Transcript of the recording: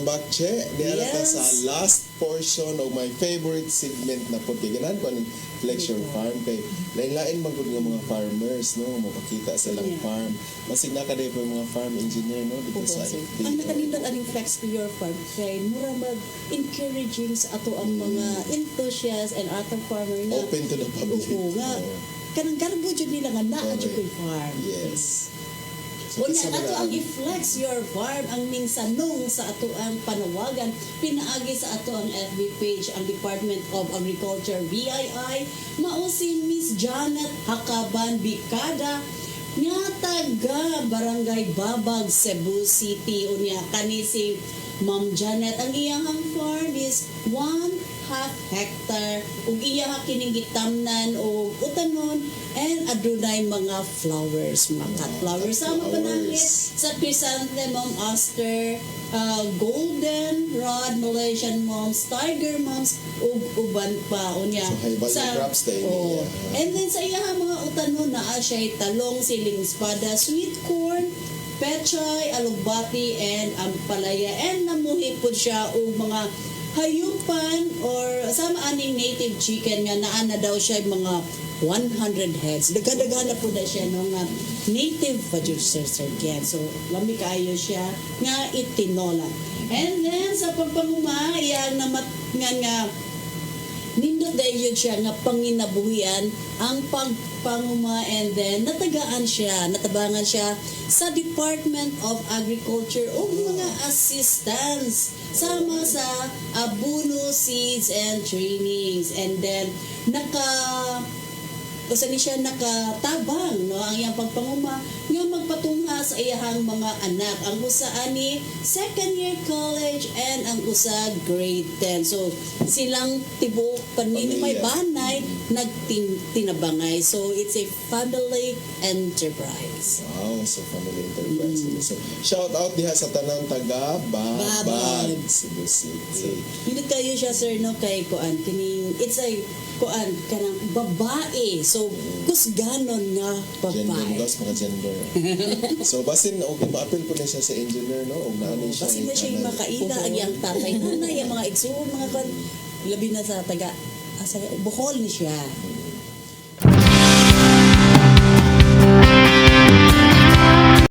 back, Che. Diyan na Yes. sa last portion of my favorite segment na po. Ganahan ko ang Flex Your Farm. Kay lain-lain man gud nga mga farmers, no? Mapakita sa lang Yeah. farm. Masig na kada po yung mga farm engineer, no? Dito sa FB. Ang nakanindot aning Flex Your Farm kay mura mag-encouraging sa ato ang mga enthusiasts and other farmer na Open to the public. Oo nga. Kanang garbo jud nila nga naa jud ko'y farm. Yes. So, Unya isa ato na ang i-flex your farm ang mingsanong sa ato ang panawagan pinaagi sa ato ang FB page ang Department of Agriculture BII mao si Miss Janet Hakaban Bicada nga taga Barangay Babag, Cebu City. Unya kani si Ma'am Janet ang iyang farm is 1/2 hectare ug iya kining gitamnan og utanon and adunay mga flowers, mga cut flowers sama panangit sa chrysanthemum, aster, golden rod, Malaysian moms, tiger moms ug uban pa unya. So, high value crops tayo niya. And then sa iya mga utanon naa siya talong, siling espada, sweet corn, pechay, alugbati, and ampalaya. And namuhi po siya og mga hayupan or sama aning native chicken nga naa na daw siya mga 100 heads. Daga-daga na po na siya no nga native producers again. So lami kaayo siya nga itinola. And then sa pagpanguma iyang namat nga nindot dahil yun siya nga panginabuhian ang pagpanguma and then natabangan siya sa Department of Agriculture o mga assistance sama sa abono, seeds and trainings and then usa ni siya nakatabang no ang iyang pagpanguma nga magpatungha sa iyahang mga anak ang usa ani second year college and ang usa grade 10 so silang tibuok panin may banay nagtinabangay so it's a family enterprise. Wow, so family enterprise. So shout out diha sa tanan taga Babag, Cebu City. Hindi kayo siya sir no kay kuan kining it's a kuan kanang babae so kusganon nga Gender, babae. dos mga gender. So basin og ma-appeal po na siya sa engineer no og naani siya. Basin na siya yung makaila ang iyang tatay na yung mga igsuon mga kan labi na sa taga sa Bohol ni siya.